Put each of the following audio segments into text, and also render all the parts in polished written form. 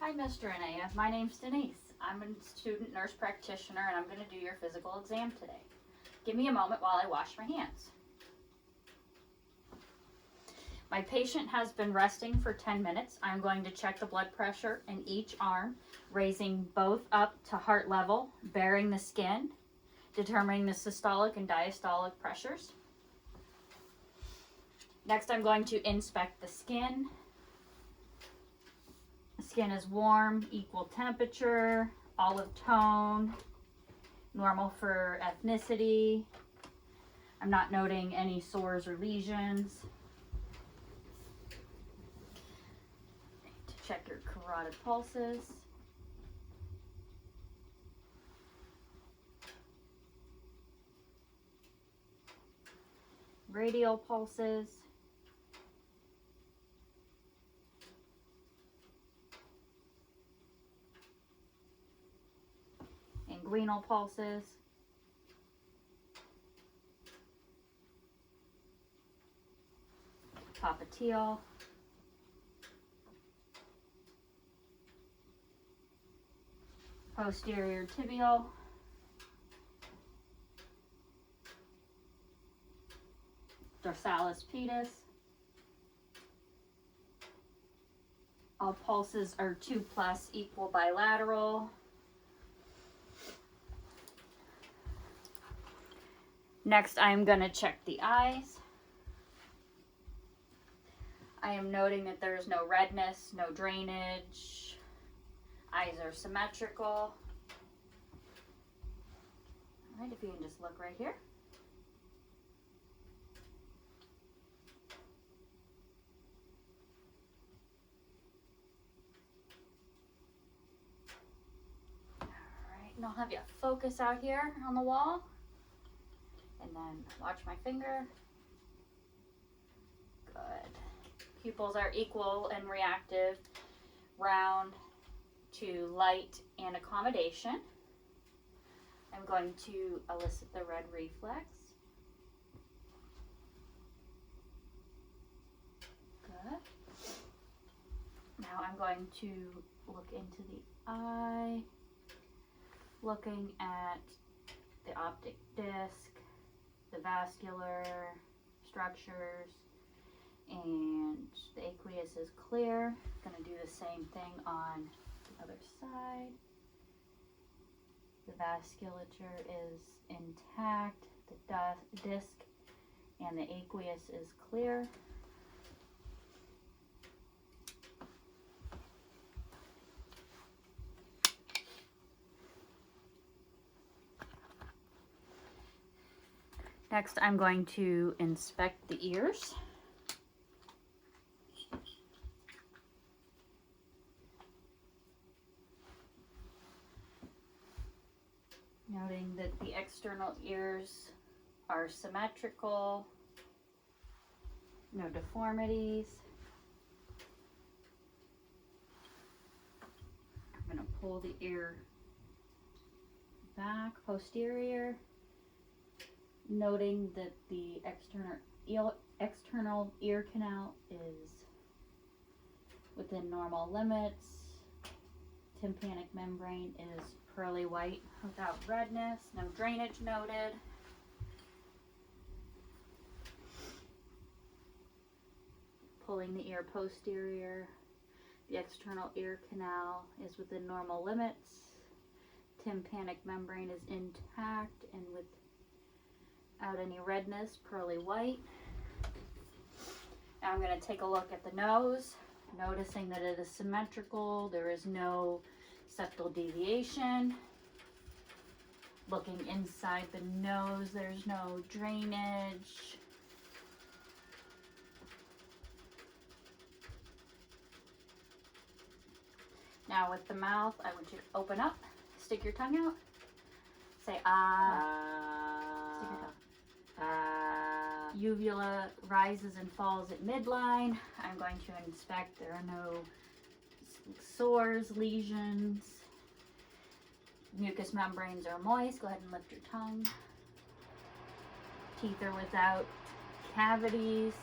Hi, Mr. Anaya. My name's Denise. I'm a student nurse practitioner and I'm going to do your physical exam today. Give me a moment while I wash my hands. My patient has been resting for 10 minutes. I'm going to check the blood pressure in each arm, raising both up to heart level, bearing the skin, determining the systolic and diastolic pressures. Next, I'm going to inspect the skin. The skin is warm, equal temperature, olive tone, normal for ethnicity. I'm not noting any sores or lesions. To check your carotid pulses. Radial pulses. Inguinal pulses. Popliteal. Posterior tibial. Dorsalis pedis. All pulses are 2+ equal bilateral. Next, I am going to check the eyes. I am noting that there is no redness, no drainage. Eyes are symmetrical. All right, if you can just look right here. All right, and I'll have you focus out here on the wall. And then watch my finger. Good. Pupils are equal and reactive, round to light and accommodation. I'm going to elicit the red reflex. Good. Now I'm going to look into the eye, looking at the optic disc, the vascular structures, and the aqueous is clear. Going to do the same thing on the other side. The vasculature is intact, the disc and the aqueous is clear. Next, I'm going to inspect the ears. Noting that the external ears are symmetrical, no deformities. I'm going to pull the ear back, posterior, noting that the external ear canal is within normal limits. Tympanic membrane is pearly white without redness, no drainage noted. Pulling the ear posterior, the external ear canal is within normal limits. Tympanic membrane is intact and without any redness, pearly white. Now I'm going to take a look at the nose, noticing that it is symmetrical. There is no septal deviation. Looking inside the nose, there's no drainage. Now with the mouth, I want you to open up, stick your tongue out, say ah, stick your tongue. Uvula rises and falls at midline. I'm going to inspect. There are no sores, lesions. Mucous membranes are moist. Go ahead and lift your tongue. Teeth are without cavities.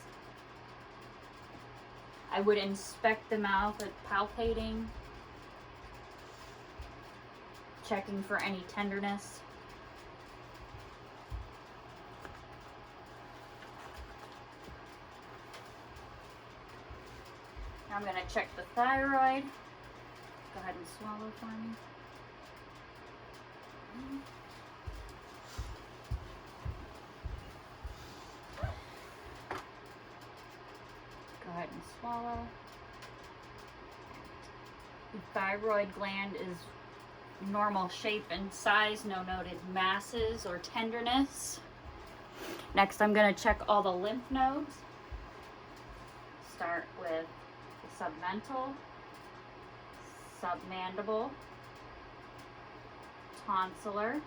I would inspect the mouth with palpating. checking for any tenderness. Now I'm going to check the thyroid. Go ahead and swallow for me. Go ahead and swallow. The thyroid gland is normal shape and size, no noted masses or tenderness. Next, I'm going to check all the lymph nodes. Start with the submental, submandible, tonsillar,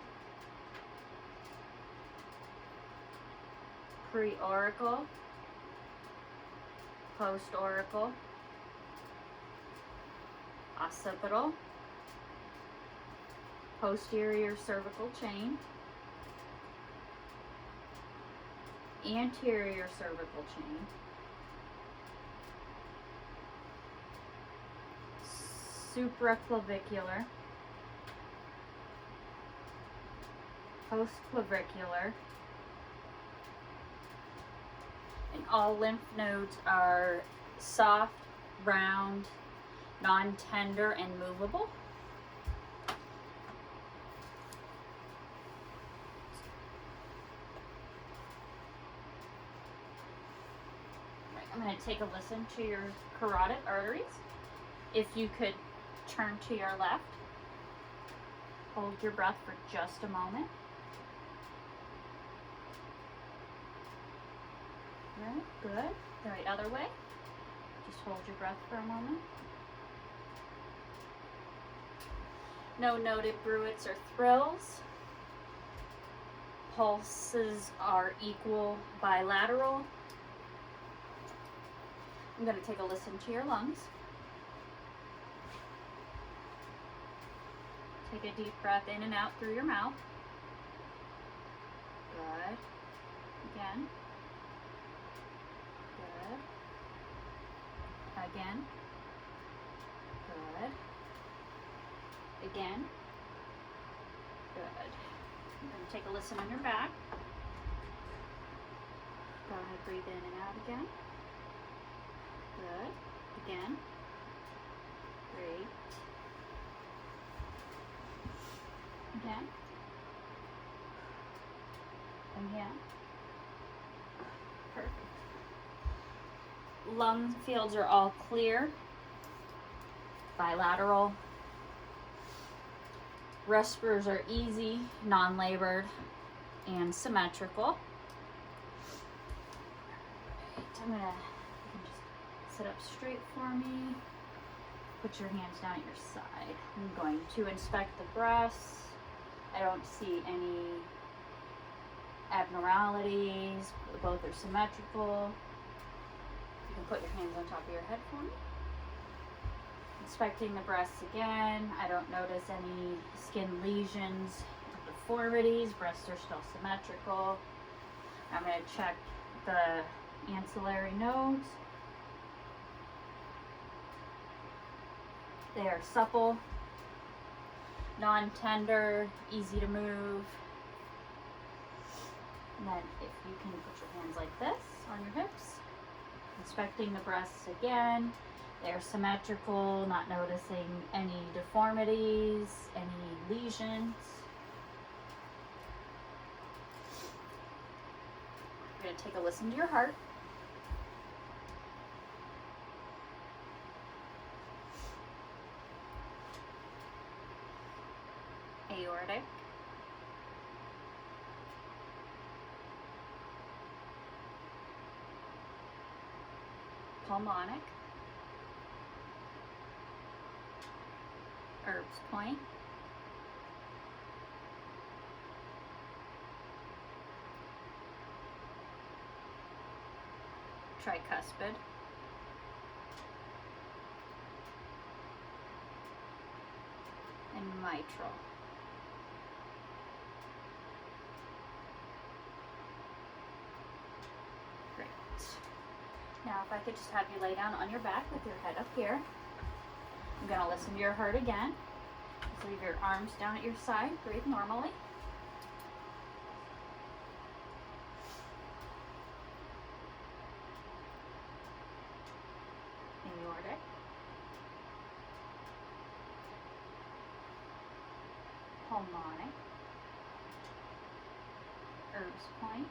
preauricle, postauricle, occipital, posterior cervical chain, anterior cervical chain, supraclavicular, postclavicular, and all lymph nodes are soft, round, non-tender, and movable. I'm going to take a listen to your carotid arteries. If you could turn to your left, hold your breath for just a moment. Right, good. The right other way. Just hold your breath for a moment. No noted bruits or thrills. Pulses are equal bilateral. I'm going to take a listen to your lungs. Take a deep breath in and out through your mouth. Good. Again. Good. Again. Good. Again. Good. I'm going to take a listen on your back. Go ahead, breathe in and out again. Good. Again. Great. Again. Again. Perfect. Lung fields are all clear. Bilateral. Respirers are easy, non-labored, and symmetrical. Right, I'm gonna just sit up straight for me. Put your hands down at your side. I'm going to inspect the breasts. I don't see any abnormalities. Both are symmetrical. You can put your hands on top of your head for me. Inspecting the breasts again. I don't notice any skin lesions, deformities. Breasts are still symmetrical. I'm going to check the ancillary nodes. They are supple, non-tender, easy to move. And then if you can put your hands like this on your hips, inspecting the breasts again. They're symmetrical, not noticing any deformities, any lesions. We're going to take a listen to your heart. Aortic. Pulmonic. Erb's point. Tricuspid. And mitral. Great. Now if I could just have you lay down on your back with your head up here. I'm going to listen to your heart again. Just leave your arms down at your side. Breathe normally. Aortic. Pulmonic. Erb's point.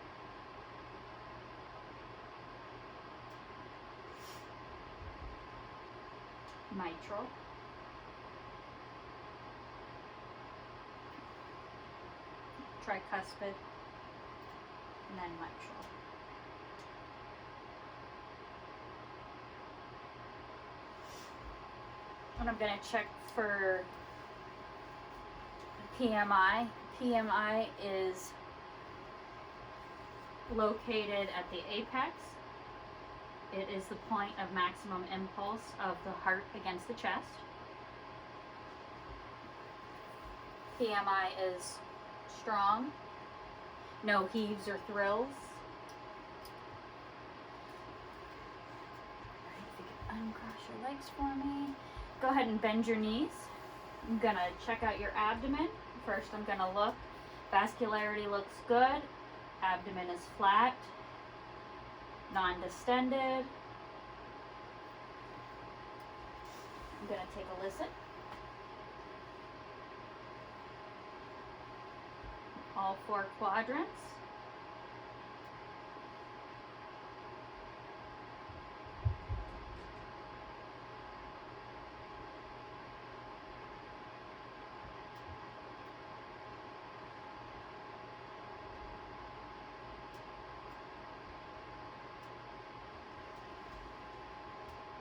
Mitral. Tricuspid. And then mitral. And I'm going to check for PMI. PMI is located at the apex. It is the point of maximum impulse of the heart against the chest. PMI is strong. No heaves or thrills. Alright, if you can uncross your legs for me. Go ahead and bend your knees. I'm gonna check out your abdomen. First, I'm gonna look. Vascularity looks good. Abdomen is flat, non-distended. I'm gonna take a listen. All 4 quadrants.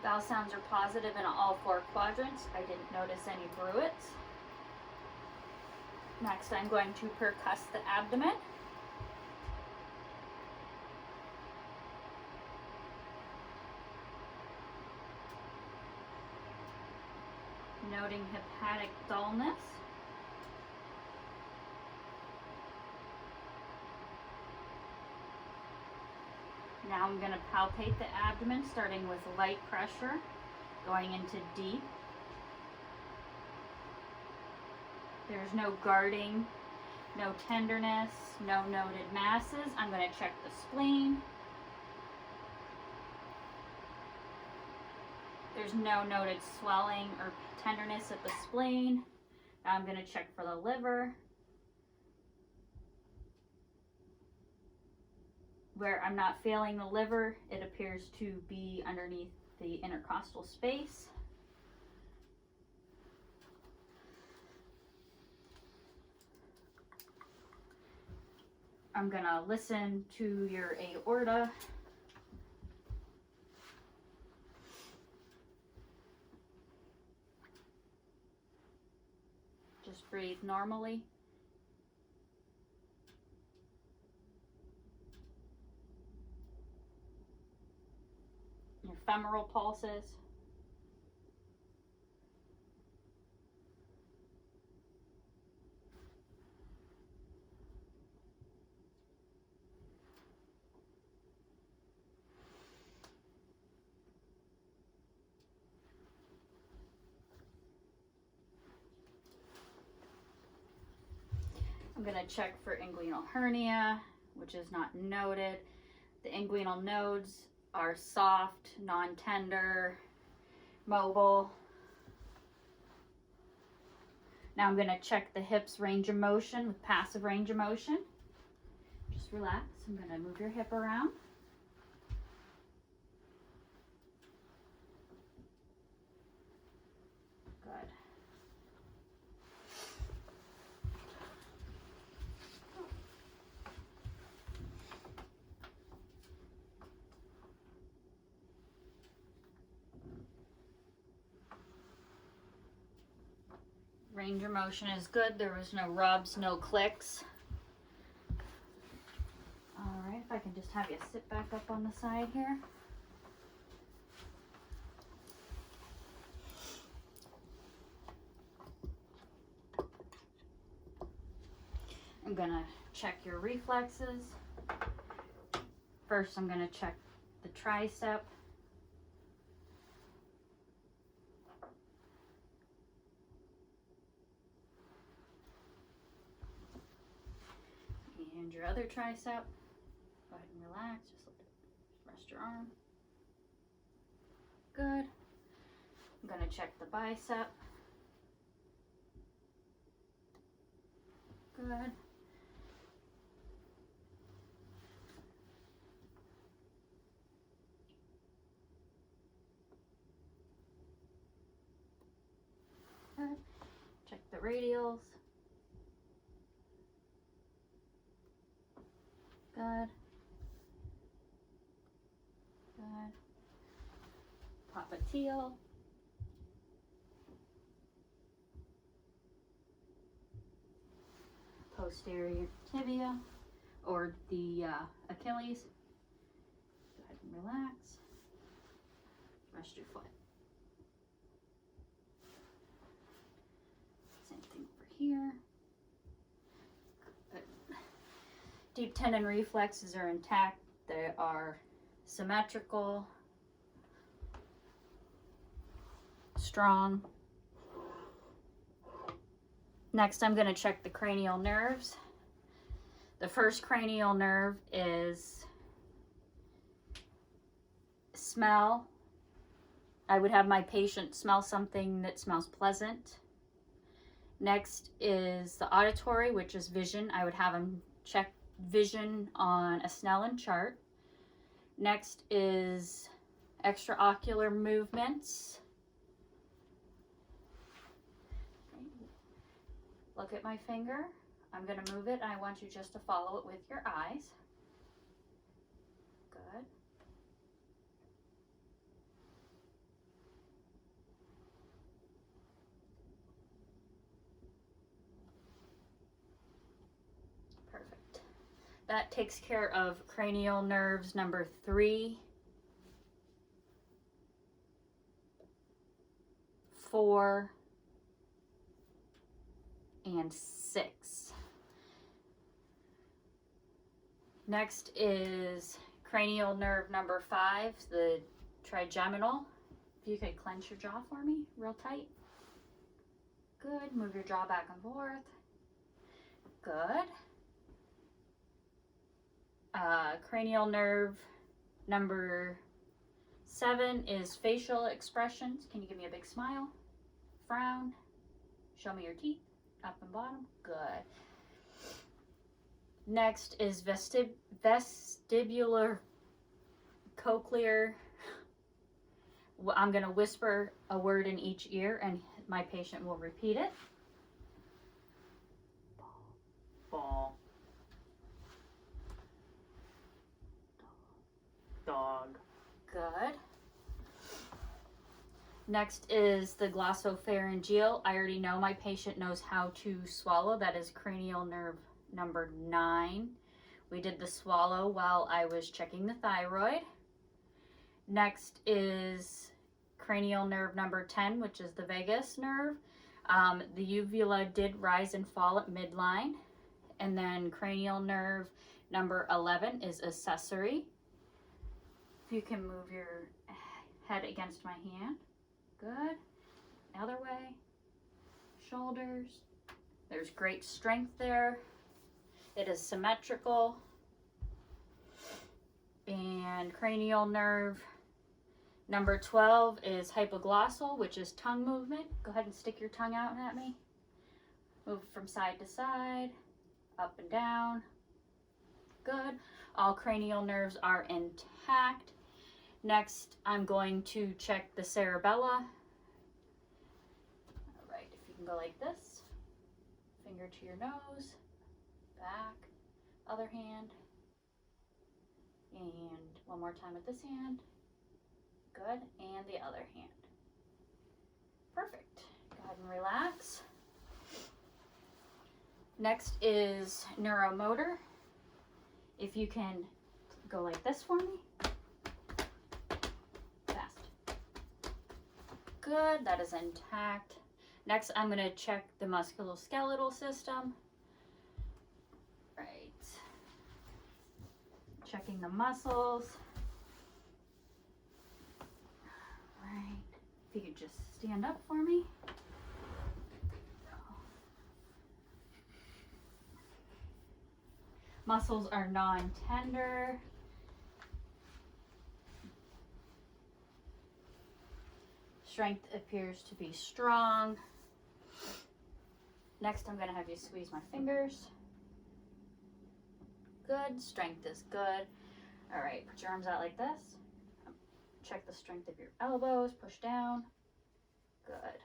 Vowel sounds are positive in all 4 quadrants. I didn't notice any bruits. Next, I'm going to percuss the abdomen. Noting hepatic dullness. Now I'm going to palpate the abdomen, starting with light pressure, going into deep. There's no guarding, no tenderness, no noted masses. I'm going to check the spleen. There's no noted swelling or tenderness at the spleen. Now I'm going to check for the liver. Where I'm not feeling the liver, it appears to be underneath the intercostal space. I'm gonna listen to your aorta. Just breathe normally. Your femoral pulses. I'm going to check for inguinal hernia, which is not noted. The inguinal nodes are soft, non-tender, mobile. Now I'm going to check the hips range of motion with passive range of motion. Just relax. I'm going to move your hip around. Good. Range of motion is good. There was no rubs, no clicks. All right, if I can just have you sit back up on the side here. I'm gonna check your reflexes. First, I'm gonna check the tricep. your other tricep. Go ahead and relax. Just rest your arm. Good. I'm going to check the bicep. Good. Good. Check the radials. Good. Good. Popliteal. Posterior tibia, or the Achilles. Go ahead and relax. Rest your foot. Same thing over here. Good. Deep tendon reflexes are intact. They are symmetrical, strong. Next, I'm going to check the cranial nerves. The first cranial nerve is smell. I would have my patient smell something that smells pleasant. Next is the auditory, which is vision. I would have them check vision on a Snellen chart. Next is extraocular movements. Look at my finger. I'm going to move it, and I want you just to follow it with your eyes. Good. Perfect. That takes care of cranial nerves number 3, 4, and 6. Next is cranial nerve number 5, the trigeminal. If you could clench your jaw for me real tight. Good. Move your jaw back and forth. Good. Cranial nerve number 7 is facial expressions. Can you give me a big smile? Frown. Show me your teeth. Up and bottom. Good. Next is vestibular cochlear. I'm going to whisper a word in each ear, and my patient will repeat it. Ball. Dog. Good. Next is the glossopharyngeal. I already know my patient knows how to swallow. That is cranial nerve number 9. We did the swallow while I was checking the thyroid. Next is cranial nerve number 10, which is the vagus nerve. The uvula did rise and fall at midline. And then cranial nerve number 11 is accessory. If you can move your head against my hand. Good. Other way. Shoulders. There's great strength there. It is symmetrical. And cranial nerve number 12 is hypoglossal, which is tongue movement. Go ahead and stick your tongue out at me. Move from side to side, up and down. Good. All cranial nerves are intact. Next, I'm going to check the cerebella. All right, if you can go like this. Finger to your nose, back, other hand. And one more time with this hand. Good, and the other hand. Perfect. Go ahead and relax. Next is neuromotor. If you can go like this for me. Fast. Good, that is intact. Next, I'm going to check the musculoskeletal system. Right. Checking the muscles. Right. If you could just stand up for me. Muscles are non-tender. Strength appears to be strong. Next, I'm going to have you squeeze my fingers. Good. Strength is good. All right, put your arms out like this. Check the strength of your elbows. Push down. Good.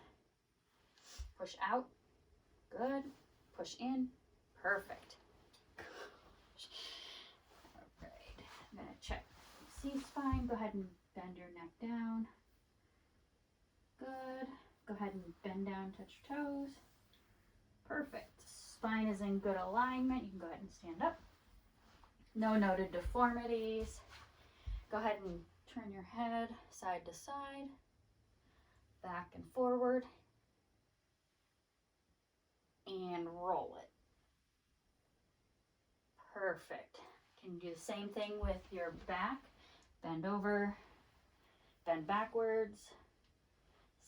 Push out. Good. Push in. Perfect. All right, I'm going to check C-spine. Go ahead and bend your neck down. Good. Go ahead and bend down, touch your toes. Perfect. Spine is in good alignment. You can go ahead and stand up. No noted deformities. Go ahead and turn your head side to side, back and forward, and roll it. Perfect. Can you do the same thing with your back? Bend over, bend backwards,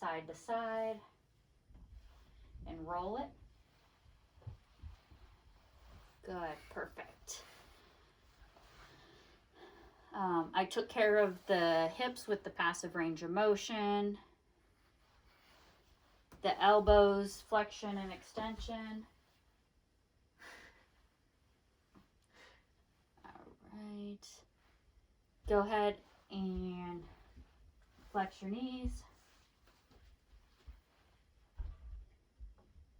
side to side, and roll it. Good, perfect. I took care of the hips with the passive range of motion, the elbows, flexion and extension. All right. Go ahead and flex your knees.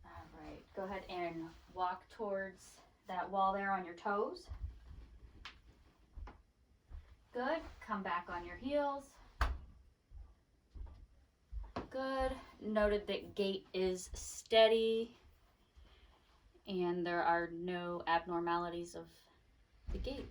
All right. Go ahead and walk towards that wall there on your toes. Good. Come back on your heels. Good. Noted that gait is steady and there are no abnormalities of the gait.